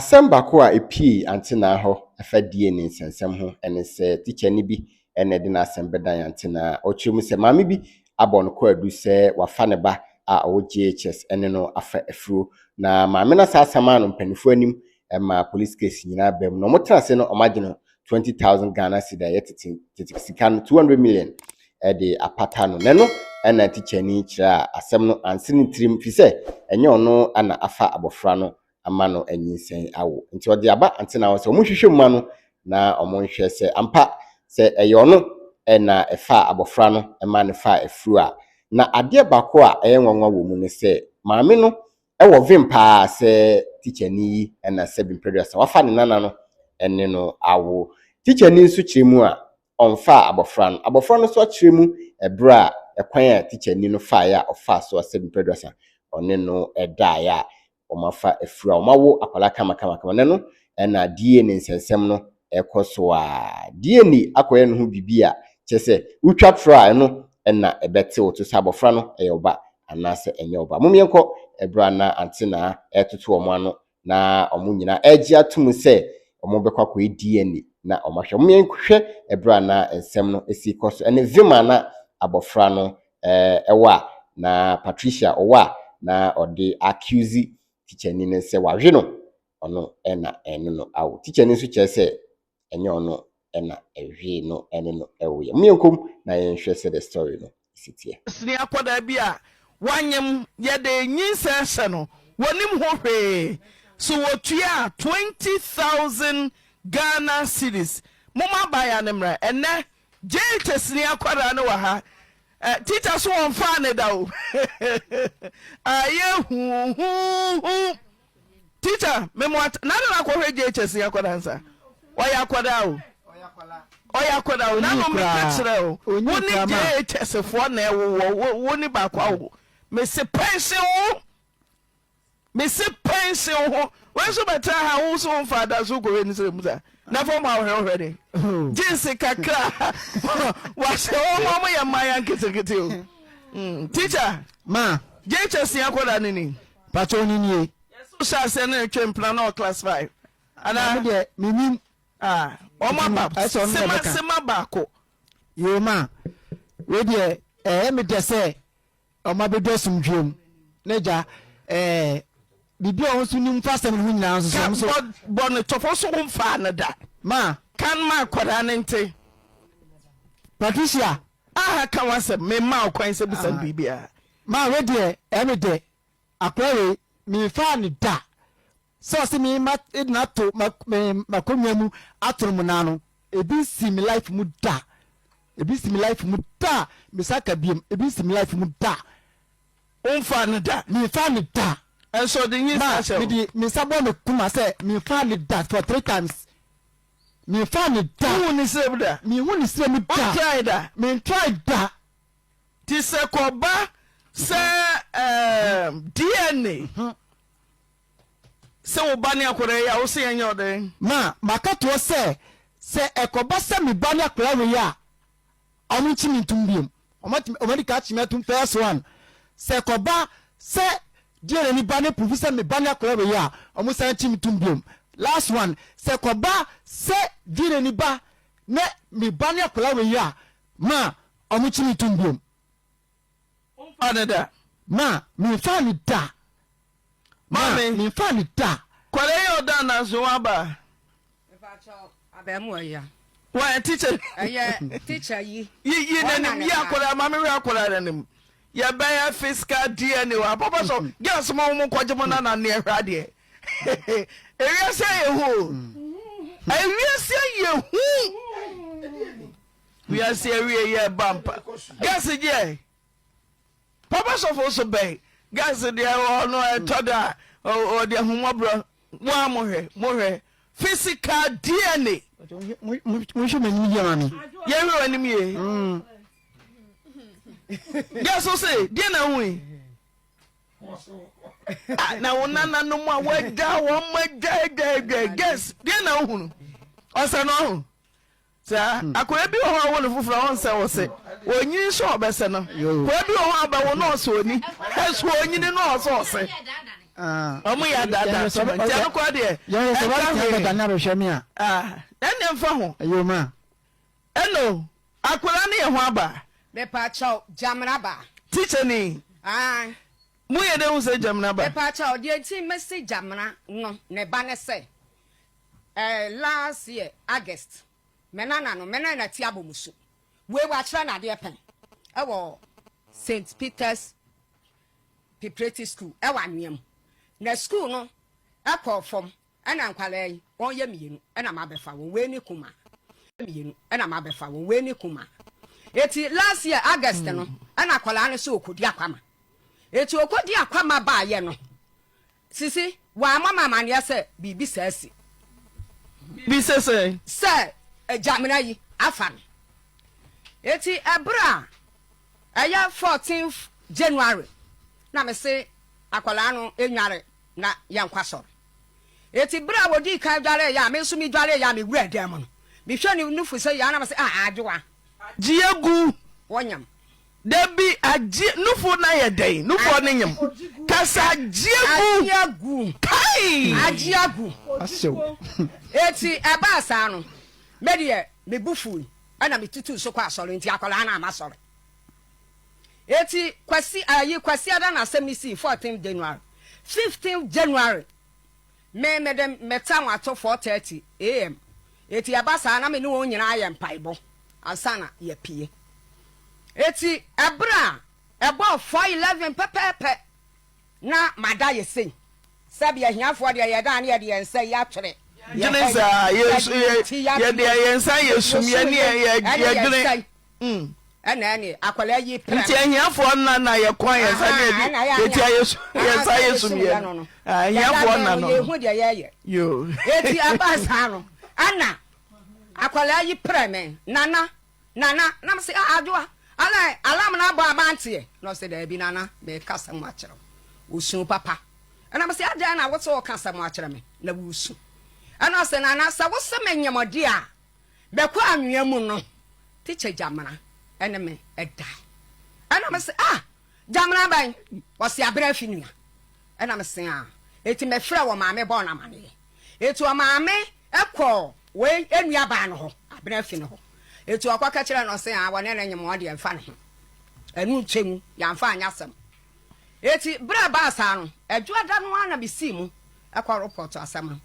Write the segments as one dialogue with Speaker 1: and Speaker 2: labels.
Speaker 1: Asamba ko a epi Auntie Naa ho afadie ni nsensem ho ene se teacher ni bi ene de na asembe dan Auntie Naa ochemu se maame bi abon ko adu se wafa ne ba a o GHS ene no afa afuro na maame na sa samano mpanifo anim ma police case nyina bam no motra se no omagino 20,000 Ghana cedi yetiti sika 200 million de apata no neno ena teacher ni kira asem no ansini trim fi se enye ono ana afa abofra no amano enyinsen awo nti odi aba Auntie Naa so mo hwehwe mu no na omo nhwe se ampa se eyono ena efa abofra no ema ne fa afuru a na ade bako a eyenwanwa wo mu ne se maame no ewo vimpa se teacher ni ena se bin producer wafa ne nana no ene no awo teacher ni nso kiremu a onfa abofra no so kiremu ebra ekwan a teacher ni no fa ya ofa so se bin producer one no eda ya omafa efura omawo akwala kama neno na die ne nsensem no ekoso a die ni akoye no ho bibia chese utwa tra no na ebete oto sabofra no eyoba anase enyoba mumienko ebra na Auntie Naa etoto omo ano na omo nyina agi atum se omo bekwa ko die ni na omahwe mumienkwe ebra na ensem no esi koso ene vima na abofra no ewa na Patricia owa na ode accuse teacher ni se wahwe no ono ena eno no awo teacher ni so chese enye ono ena ehwe no ene no ewo mienkom na yenhwe se the story no sitie
Speaker 2: sini akoda bia wanyem ye de nyinsa hye no wonim ho hwe so wotua 20,000 Ghana cedis moma baya ne mra ene jeite sini akoda no wa ha teacher so on fa ne da o aye hu teacher memwat na ko hwe jeite sini akoda nsa oya akoda o oya koda na no me kire o woni je tesefo na ewo woni ba kwa wo me se pension ho we so beta ha wo so mfada so go ni se musa na fo ma ho hwede jinsi kakra wa se o ma mo ya maya nketekete o teacher
Speaker 3: ma
Speaker 2: je chesia koda nini
Speaker 3: pacho nini
Speaker 2: so sha se na twempla na class 5 ana
Speaker 3: me de mimi
Speaker 2: Oma ba sema bako
Speaker 3: yoma we de me de se oma be do sumdwem neja bibi o so nim fasem hu nyina so
Speaker 2: bon tofo so mfa na da
Speaker 3: ma
Speaker 2: kan ma kwada nte
Speaker 3: Patricia
Speaker 2: ka wase me ma kwan se bisa bibia
Speaker 3: ma we de me de akwere mi fa ni da so se mi ma na to makonwa mu atoro na no ebi si mi life mu da mi saka biem ebi si mi life mu da
Speaker 2: onfa ne da
Speaker 3: mi fa ne da
Speaker 2: enso de yin sa se
Speaker 3: mi sabo me kuma se mi fa ne da for 3 times mi fa ne da
Speaker 2: hu ni se da
Speaker 3: mi hu ni se mi da
Speaker 2: try da
Speaker 3: mi try da
Speaker 2: ti se ko ba se DNA se wo bani akore ya wo se yenye ode
Speaker 3: ma makato se ekoba se mi bani akore we ya omu chi mi tumbiem omadi ka chi mi tum first one se ekoba se die ni bani proof se mi bani akore we ya omu se chi mi tumbiem last one se ekoba se die ni ba ne mi bani akore we ya ma omu chi mi tumbiem
Speaker 2: da
Speaker 3: ma mi fa ni da
Speaker 2: Mami,
Speaker 3: mi fa ni da.
Speaker 2: Kwale yo da na so aba.
Speaker 4: Efacho abemu ya.
Speaker 2: Wa teacher.
Speaker 4: Teacher yi.
Speaker 2: Yi nanim ya kwala mami we akwala nanim. Ya ba ya fiscal DNA wa papa so gas mo mo kwaje mo na ne ehwa de. Ewia se ye hu. Ewia se ye hu. Ewia se ewia ye bampa. Gas je. Papa so fo so bay. Gas de no etoda o de humobro wa mohwe physical DNA
Speaker 3: mo sho mani ya mami
Speaker 2: ye we anim ye gas so say DNA hu na wona no mo wada wo ma gas DNA hu o se no hu sa akoya bi ho wo no fufura won se wo se onyin so obese no ko bi ho aba wo no so oni eso onyin no so se Omu ya dada. Tiano kwa de.
Speaker 3: Yo so ba ti ga na rehwe me a.
Speaker 2: Ene mfa ho.
Speaker 3: Ayo ma.
Speaker 2: Hello. Akwara ne ho aba.
Speaker 4: Me pa chaw jamra ba.
Speaker 2: Teacher ni. Mu ye de hu se jamna ba.
Speaker 4: Me pa chaw de ti message jamra no ne ba ne se. Last year August. Menana na ti abomusu. We wa kira na de pen. Ewo St. Peter's Preparatory School. Ewa nwem. Na school no akọ fom. Ana nkwala yi won ye mienu. Ana mabefa won we ni kuma. Mienu. Ana mabefa won we ni kuma. Eti last year August no ana kwala ne so okodi akwama. Eti okodi akwama ba ye no. Sisi wa mama mane se bibi saasi.
Speaker 2: Bi se
Speaker 4: Jamina yi afan. Eti ebra aya 14th January na me se akwala no enware na yankwaso. Eti bra wodi kan dware ya me so mi dware ya me wura dem no. Me hwe ni nufu se ya na me se adwoa.
Speaker 2: Jiegu
Speaker 4: Wonyam.
Speaker 2: Debi aji nufu na ye den. Nufu ne nyam. Kasa jiegu. Kai.
Speaker 4: Ajiagu.
Speaker 3: Aso.
Speaker 4: Eti eba sa no. Me de me bufu. Ana me tutu so kwa soro nti akwala na amasoro. Eti kwasi ada na semisi 14th January. 15th January. Me dem metam ato 4:30 am. Eti abasa na me ne won nyina aye mpaibo. Ansana ye pie. Eti ebra ebo 4:11 pepepe na mada ye sei. Sabi ahiafo de ye da na ye de ense ye atwere.
Speaker 2: Jenesa ye de yensa yesum ye ne ye dwene.
Speaker 4: Ene akwala yi pra.
Speaker 2: Nti ahiafo na ye kwan yensa ne eti yensa yesum ye. Ahiafo na no.
Speaker 4: Ye hu de ye.
Speaker 2: Yo.
Speaker 4: Eti abasa no. Ana akwala yi pra men. Nana na me say adwoa. Alam na abo abante. No say da bi nana be kasa mu akere. Osun papa. Ana me say ada na wo so kasa mu akere me na wusu. Ana say nana sa wo se menyamode a be kwa anwea mu no. Teacher jamana ene me eda. Ana me say jamana ban wo se abra finua. Ana me say eti me frɛ wo maame bɔ na mane. Eti o maame ekɔ we enua ba no ho abra fi no ho. Eti akwaka kire no say wone na nyem wode mfa no ho. Anu twemu ya mfa anyasem. Eti bra ba asa no adwada no ana be si mu ekɔ report asam.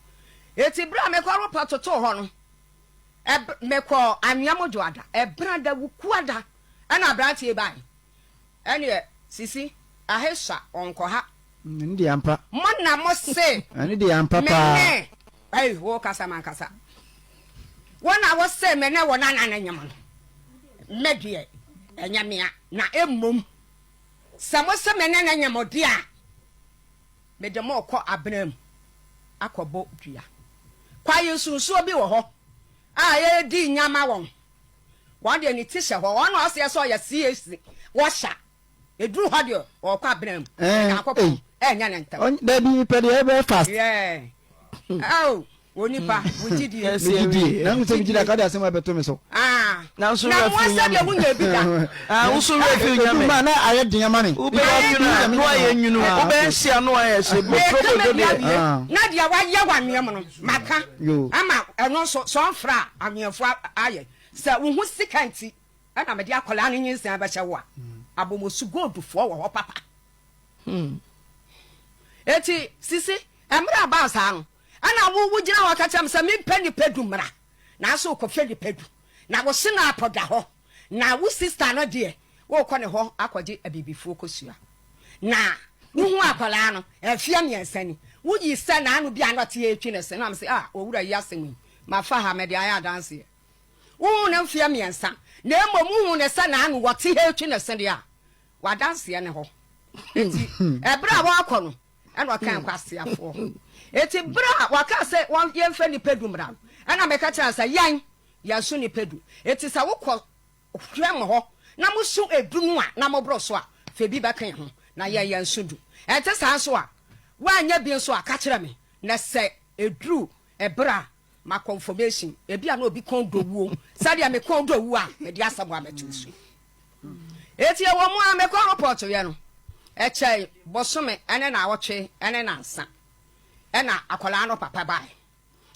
Speaker 4: Eti bra me kɔ report to ho no. Me kɔ anwea modwoada ebra da wukuada ana abrantie ban. Ene sisi ahesha onko ha.
Speaker 3: Ndi ampa.
Speaker 4: Mona mo se.
Speaker 3: Ani di ampa pa.
Speaker 4: Ai wo kasa man kasa. Wona wo se me ne wona na nyam no. Medie enyamia na emmom. Samo se me ne na nyamode a. Me de mo kɔ abnam. Akɔbɔ dua. Kwa yesunsuo bi wo ho. Ye di nyama won. Won de ni tisha ho. Won no ase so ya CAC. Wo sha. Eduru ho de o kɔ abnam. Akɔbɔ. Enya ne ntam.
Speaker 3: Da bi pede e be fast.
Speaker 4: Yeah. Onipa wujidi
Speaker 3: wujidi na nse wujidi ka da asema beto me so
Speaker 2: na so
Speaker 4: na mo se de wunya bi da
Speaker 2: usu refi nyame
Speaker 3: ma na aye dinya mane
Speaker 2: ube yuna no aye nyunu ube nsia no aye se botrobo de
Speaker 4: na dia wa ye wanwe mo no maka ama eno so fra anwefo aye se wo hu sikanti ana me dia kola no nyinsan ba hye wo abomosu godufo wo ho papa eti sisi emra ba sa no ana wo gina wa kacham se me pani pedu mra na so ko fedi pedu na wo se na apoda ho na wo sister no de wo ko ne ho akwaje abibifuo kosua na wo hu akola no afia miensani wo yi se na anu bia no te etwi ne se na me se owura yi asemi ma fa ha me de aya dance wo na afia miensa na emom hu ne se na anu wo te etwi ne se de a wa dance ne ho enti ebra wo akono eno kan kwase afo eti bra waka se won yemfa ni pedu mra ana meka kira sa yan yaso ni pedu eti sa wokọ hwem ho na musu edunu a na mobro so a fe bi bakan ho na yan sudu eti sa so a wanya bi so a ka kira me na se edru ebra ma confirmation ebi ana obi kon dowuo sadia me kon dowu a me dia asabo ametu so eti e wo mu a me kon report ye no eche bosome ene na awotwe ene na nsa ena akola no papa bai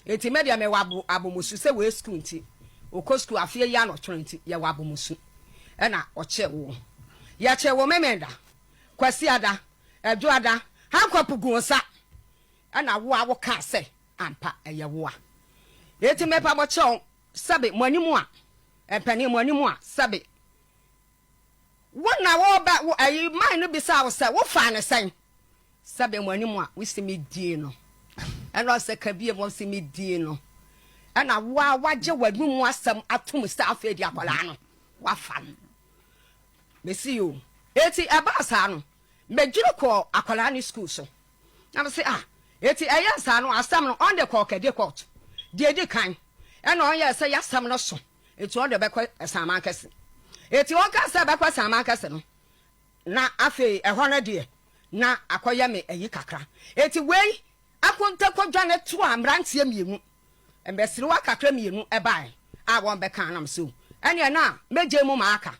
Speaker 4: enti media me wabu abomusu se we school nti okọ school afie ya no twere nti ye wabomusu ena oche wo ya che wo memenda kwasi ada edu ada hankopugu nsa ena wo awo ka se ampa eye wo a enti me pa bo che sabe moanimu a empani moanimu a sabe wona wo ba ayi man no bisa wo se wo fa ne sen sabe moanimu a wo simi die no ena se ka bie mo simi die no ena wa waje wadum asam atum sta afedi akola no wa fa no mesi yo eti abasa no mejiro ko akola ni school so na say eti eyansa no asam no on the kokede court de kan ena on ye say yasam no so eti on de bekọ esama kese eti on ka say bekọ esama kese no na afi ehọ no de na akoya me eyi kakra eti wei akonta kodwa ne to amrantie mienu embesiri wa kakra mienu ebai a won beka anam so ene na meje mu maaka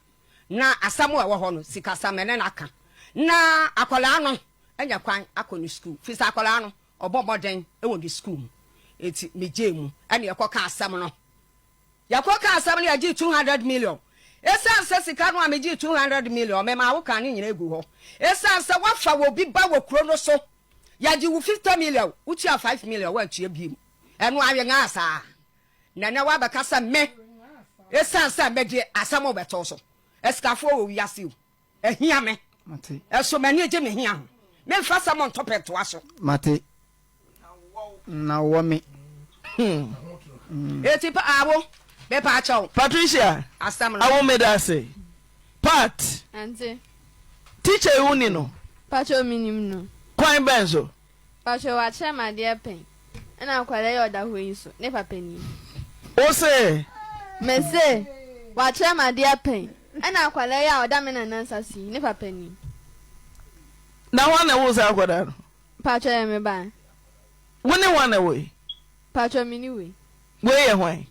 Speaker 4: na asamo ewo ho no sikasa mene na aka na akola no enya kwan akoni school fisa akola no oboboden ewo di school eti meje mu ene yekoka asam no yakoka asam no yaji 200 million esa se sika no ameji 200 million me ma wo kan ni nyina egu ho esa se wafa wo bi ba wo kro no so yaji wo 50 million uti a 5 million wa tue bi enu awe nga asa na wa bakasa me esa se me de asam obeto so eskafo wo wiase o ehia me mate eso mani eje me hia ho me mfa samon topeto aso
Speaker 3: mate na wo me
Speaker 4: eti pa awo be pa chaw
Speaker 2: Patricia
Speaker 4: asam
Speaker 2: awo me da say Pat
Speaker 5: Auntie
Speaker 2: teacher who ni no
Speaker 5: Pacho minim no
Speaker 2: kwan benzo
Speaker 5: Pacho wa chema de pen na akwara ya oda ho yin so ne papa ni
Speaker 2: o say
Speaker 5: me say wa chema de pen na akwara ya oda me na Ansah si ne papa ni
Speaker 2: na wana wo say akwara no
Speaker 5: Pacho ya me ba
Speaker 2: woni wana we
Speaker 5: Pacho mini we
Speaker 2: ye hwan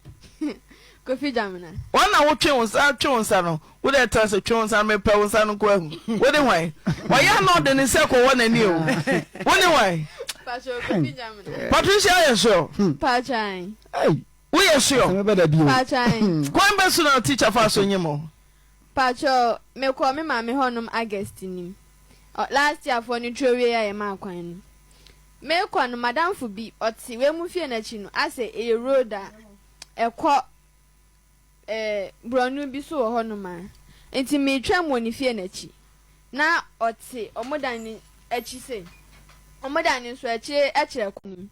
Speaker 5: Kofi Jamina
Speaker 2: wana wo twonsa no wo de ta se twonsa me pa wonsa no ko ahu wo de hwan wa ya no de ne se ko wona ni o woni hwan
Speaker 5: Pacho Kofi Jamina
Speaker 2: Patricia yeso
Speaker 5: Pacho ai
Speaker 2: wo yeso
Speaker 3: me beda bi o
Speaker 5: Pacho ai
Speaker 2: kwan beso na teacher fa so nyimo
Speaker 5: Pacho me ko me ma me honum August ni last year for ni trowe ya ye ma kwan ni me ko no madam fu bi oti we mu fie na chi no ase e road a ekọ bronu bi so ho no ma enti me twa mo ni fie na chi na oti omodan ni achi se omodan ni so achi e kire kunu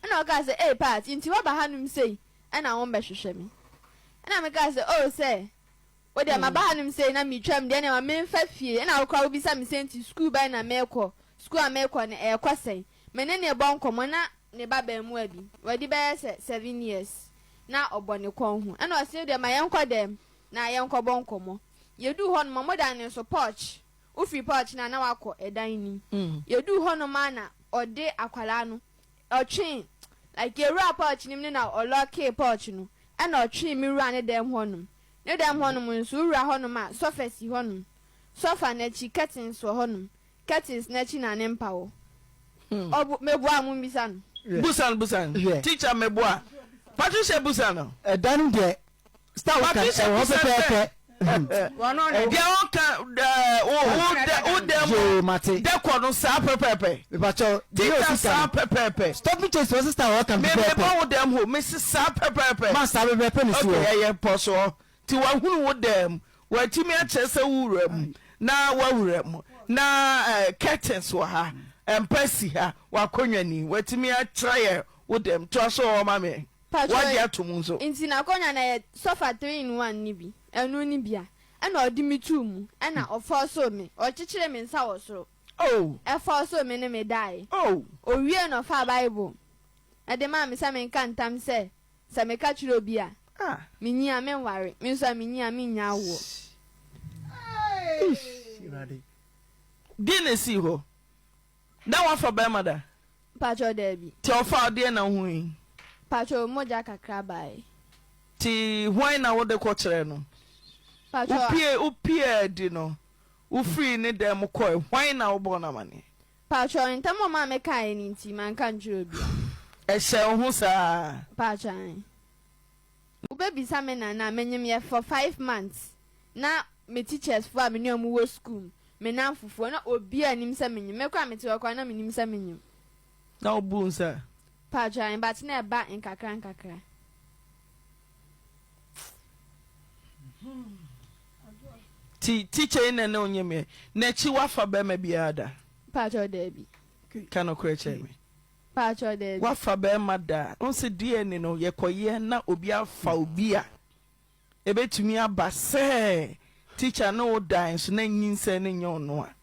Speaker 5: na o ka se pat enti wa ba hanum sei na won be hwehwe me na me ka se se o de ma ba hanum sei na me twam de na ma me fa fie na o kwa obi sa me senti school by na me ko school a me ko na e kwa sei mene ne bon komo na ne baba mu abi wadi be 7 years na obone kon hu ana o se de ma yenko dem na yenko bon komo yedu ho no moda ne so porch u free porch na wako edan ni yedu ho no ma na ode akwala no otwe like yeru porch nim ne na oloke porch no ana otwe mi ru ane dem ho no ne dem ho no nso ru ho no ma sofa si ho no sofa na chi curtains ho no curtains na chi na ne mpa wo obu mebua mu bisan
Speaker 2: busan teacher mebua Patricia busan
Speaker 3: dan de star work ho pepe
Speaker 4: wono
Speaker 2: dia o dem
Speaker 3: mate
Speaker 2: de ko no sa pepe
Speaker 3: me bacho
Speaker 2: teacher sa pepe
Speaker 3: stop me chase was star work and
Speaker 2: me
Speaker 3: pepe
Speaker 2: o dem ho me sa pepe
Speaker 3: ma sa pepe ni so
Speaker 2: okay poso ti wa hunu wo dem wa timi a chese wuram na wa wuram na curtains wa ha empasi ha wa konwani wa timi a try wo dem to so o ma me wa dia to mu so
Speaker 5: inti na konya na sofa 3 in 1 ni bi enu ni bia ana odi mi tu mu ana ofo so me o chichire me nsa wo soro e fo so me ne me dai o wie no fa bible e de ma me sa me nkantam se me ka chiro obi a minyi me nware me so minyi me nya wo
Speaker 2: di ne si ho da wa fa ba ma da
Speaker 5: pacho debi
Speaker 2: ti o fa de na hu yi
Speaker 5: pacho moja kakra bai
Speaker 2: ti hwan na wo de ko kire no
Speaker 5: pacho
Speaker 2: upie di no wo free ne dem koi why na wo born amane
Speaker 5: Pacho ntamo ma me kai ni nti man kan juro bia
Speaker 2: e hye ho saa
Speaker 5: Pacho wo baby sa me na menyem ye for 5 months na me teachers for me ne omu wo school me na fufuo na obi anim sa menyem me kwa me te kwa na menim sa menyem
Speaker 2: na obu nsa
Speaker 5: Pacho but na ba nkakra
Speaker 2: teacher ina na onyeme na chi wafa be ma biada
Speaker 5: Pacho Debbie
Speaker 2: kano kreche me
Speaker 5: Pacho Debbie
Speaker 2: wafa be ma da onse DNA no yekoye na obi afa obi a ebetumi aba se teacher no dan so na nyinse ne nyon no a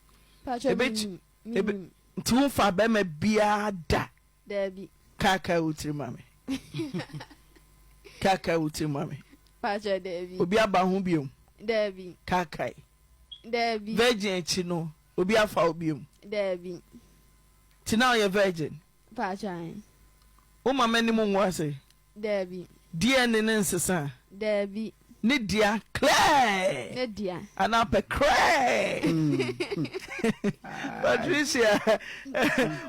Speaker 5: Pacho
Speaker 2: nti wo fa be ma biada
Speaker 5: Debbie
Speaker 2: kaka utri mame kaka utri mame
Speaker 5: Pacho Debbie
Speaker 2: obi aba ho biom
Speaker 5: Debbie
Speaker 2: kakai
Speaker 5: Debbie
Speaker 2: virgin chi no obi afa obiom
Speaker 5: Debbie
Speaker 2: ti now you virgin
Speaker 5: Pacho
Speaker 2: o mama ni mo nwa se
Speaker 5: Debbie
Speaker 2: DNA ne nsesa
Speaker 5: Debbie
Speaker 2: ne dia clear
Speaker 5: ne dia
Speaker 2: ana pe cray Patricia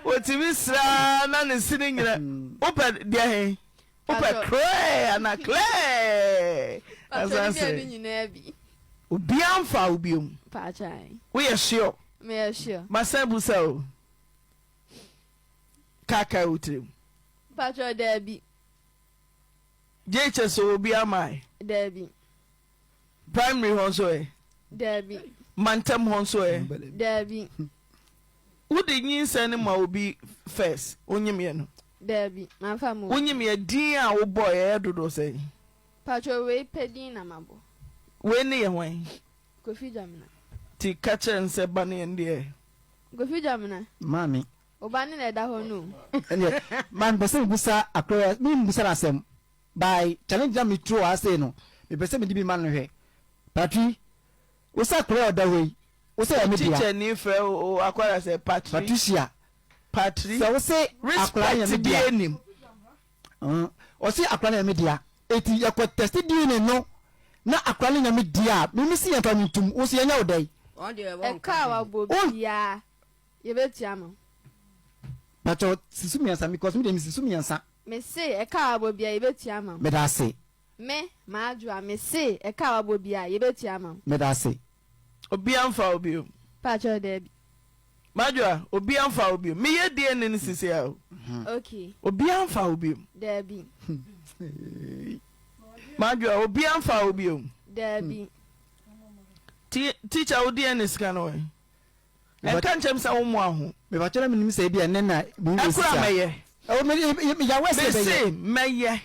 Speaker 2: otimi sra na ne sini nyina opa dia he opa cray ana clear
Speaker 5: Asante nyina bi
Speaker 2: obi amfa obiom
Speaker 5: Pacho
Speaker 2: we are sure
Speaker 5: me sure
Speaker 2: masabu so kaka utrim
Speaker 5: Pacho Debbie
Speaker 2: JHS obi amai
Speaker 5: Debbie
Speaker 2: primary honso
Speaker 5: Debbie
Speaker 2: mantem honso
Speaker 5: Debbie
Speaker 2: wodi nyinsa ne ma obi first onyimye no
Speaker 5: Debbie man famu
Speaker 2: onyimye din a wo boy e dodo say
Speaker 5: Pacho we pedin na mabo
Speaker 2: we ne ye hwan
Speaker 5: Kofi Jamina
Speaker 2: ti kache nse bane ndie
Speaker 5: Kofi Jamina
Speaker 3: mami
Speaker 5: obani na da ho no
Speaker 3: ene man pese busa akra mi busa asem by challenge jam true ase no me pese me di bi man no hwe patri wo sa akra oda we wo sa me dia
Speaker 2: teacher ni fe o akwara say
Speaker 3: Patricia
Speaker 2: Patri
Speaker 3: so wo say akra ya me
Speaker 2: respect
Speaker 3: dia
Speaker 2: di enim
Speaker 3: o say akra ya me dia eti yakọ test di ne no na akra ya me dia me si ya twamutum wo say nya odai
Speaker 4: On the
Speaker 5: e ka wa bobia ye betia mo
Speaker 3: pacho sisumiansa because me dem sisumiansa
Speaker 5: me say e ka wa bobia ye betia mo
Speaker 3: me da say
Speaker 5: me ma adwa me say e ka wa bobia ye betia mo
Speaker 3: me da say
Speaker 2: obi amfa obi
Speaker 5: Pacho Debbie
Speaker 2: majwa obi amfa obi me ye die ne ne sisi a
Speaker 5: okay
Speaker 2: obi amfa obi
Speaker 5: Debbie
Speaker 2: majwa obi amfa obi
Speaker 5: Debbie
Speaker 2: teacher wo die ne sika no e kan chem sa wo mo aho
Speaker 3: me ba chere me nim say bia ne na me
Speaker 2: akura meye
Speaker 3: o me ya we say
Speaker 2: say meye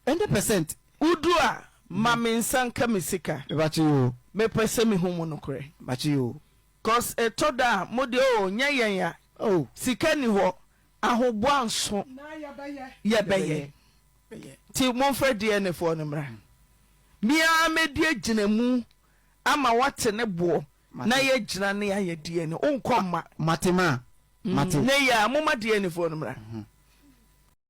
Speaker 3: 100%
Speaker 2: udu a ma me nsanka me sika
Speaker 3: me ba che yo
Speaker 2: me pese me homo no kore
Speaker 3: ba che yo
Speaker 2: cause etoda mode o nya yen ya
Speaker 3: oh
Speaker 2: sika ni ho ahobo anso ye beye ti mo fra die ne fo no mra bia me die ginamu ama wate ne bo na ye gina ne ya die ne onkomma
Speaker 3: matema mate
Speaker 2: ne ya mo ma die ne fo no mra